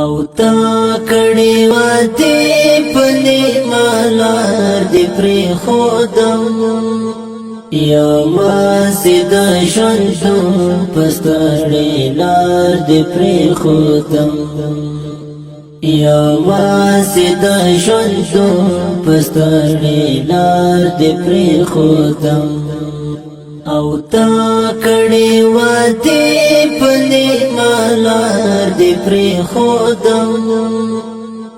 او تا کړي وادي پني مالار دی پری خودم یا مازید ژوندو پستړې لار دی پری خودم یا مازید ژوندو پستړې لار دی پری خودم او تا کړي وادي پني مالار دی پری خودم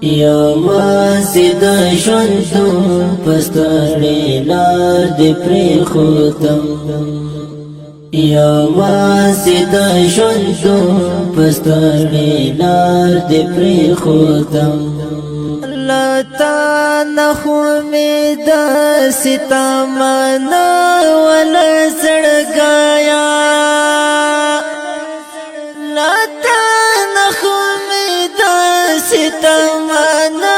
یا مازید ژوندو پستړې لار دی پری خودم یا مازید ژوندو پستړې لار دی پری خودم لتا نخو امید ستا مانا ولا زړګایا لتا نخو امید ستا مانا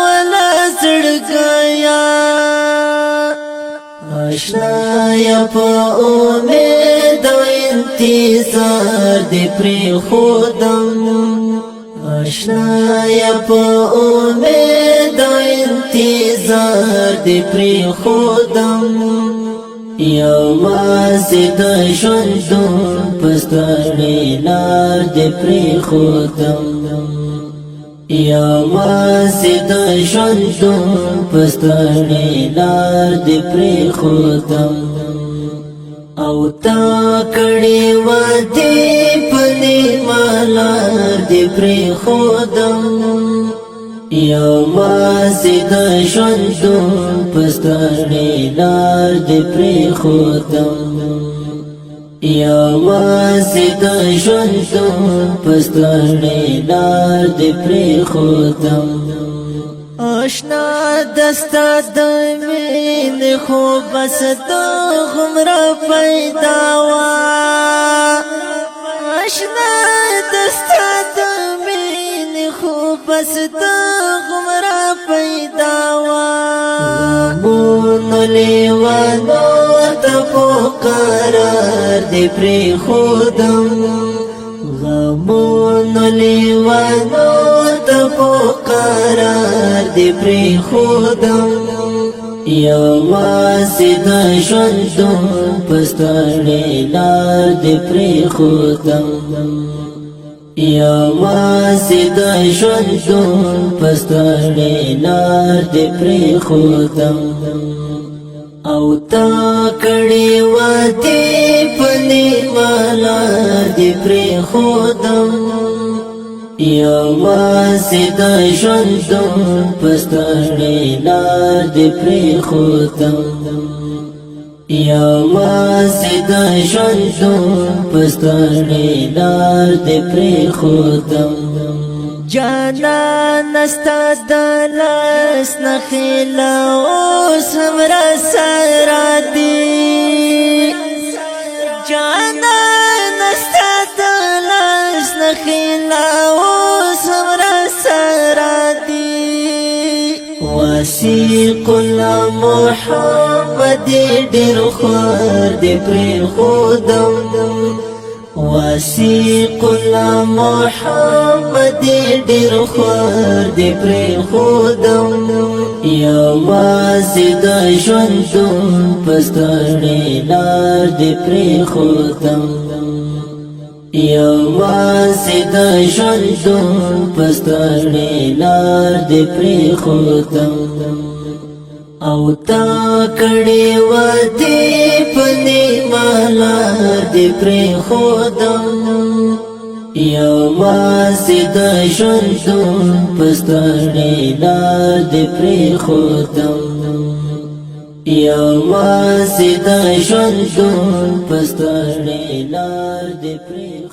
ولا زړګایا آشنا یا په امید او انتظار دی پری خودم آشنا یا په امید او انتظار دی پری خودم یا مازید ژوندو پستړې لار دی پری خودم یا مازید ژوندو پستړې لار دی پری خودم او تا کړي وادي پني مالار دی پری خودم یا مازید ژوندو پستړې لار دی پری خودم یا مازید ژوندو پستړې لار دی پری خودم آشنا دستا د مين خو بس د غمرا پیدا وا آشنا دستا د مين خو بس د غمرا پیدا وا مون لیوانو ته پکار دی پری خودم غمون لیوانو ته پکار دی پری خودم یا مازید ژوندو پستړې لار دی پری خودم یا مازید ژوندو پستړې لار دی پری خودم او تا کړي وادي پني مالار دی پری خودم یا مازید ژوندو پستړې لار دی پری خودم یا مازید ژوندو پستړې لار دی پری خودم جانا نستا د لاس نخیلا اوس همرا سره دی جانا نستا د لاس نخیلا وسیق محمد ډېر خور دی پری خودم وسیق محمد ډېر خور دی پری خودم یا مازید ژوندو پستړې لار دی پری خودم یا مازید ژوندو پستړې لار دی پری خودم او تا کړي وادي پني مالار دی پری خودم یا مازید ژوندو پستړې لار دی پری خودم یا مازید ژوندو پستړې لار دی پری